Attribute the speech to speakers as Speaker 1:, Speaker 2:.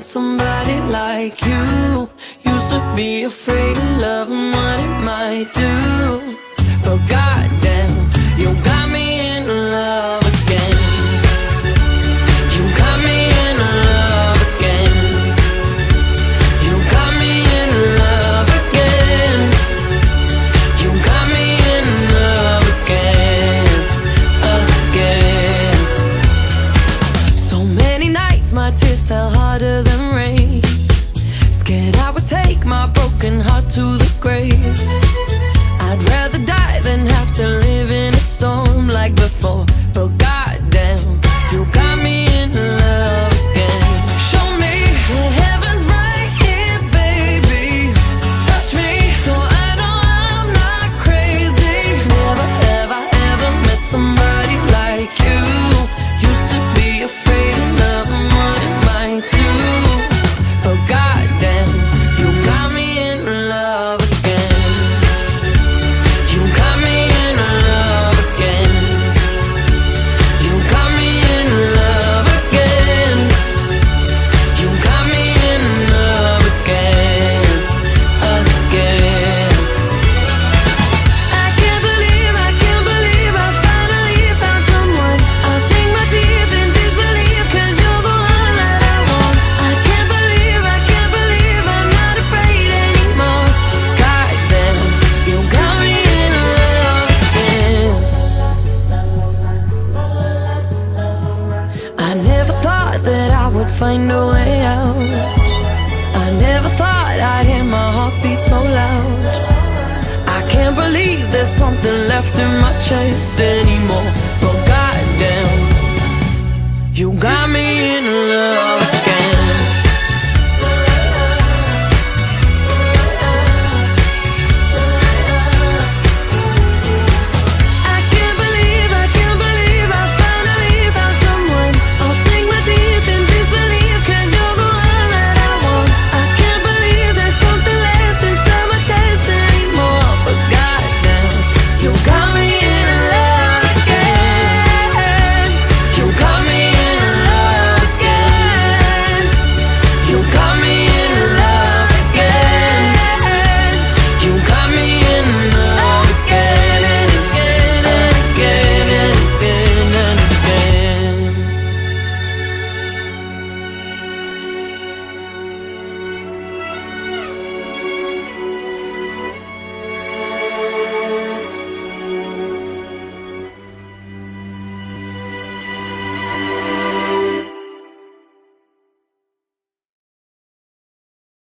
Speaker 1: met somebody like you. Used to be afraid of love and what it might do, but goddamn, you got me in love again. You got me in love again. You got me in love again. You got me in love again, again. So many nights my tears fell harder than rain. Scared I would take my broken heart to the grave. I'd rather die than have to live in a storm like before. But goddamn, you got me in love again. Show me the heaven's right here, baby. Touch me so I know I'm not crazy. Never have I ever met somebody like you. Used to be afraid of love and what it might do, but goddamn, you got me in love again. You got me in love again. You got me in love again. You got me in love again, again. I can't believe I finally found someone. I'll sink my teeth in disbelief, 'cause you're the one that I want. I can't believe I'm not afraid anymore. Goddamn, you got me in love again. I never thought that I would find a way out. I never thought I'd hear my heartbeat so loud. I can't believe there's something left in my chest anymore. But goddamn, you got me in love.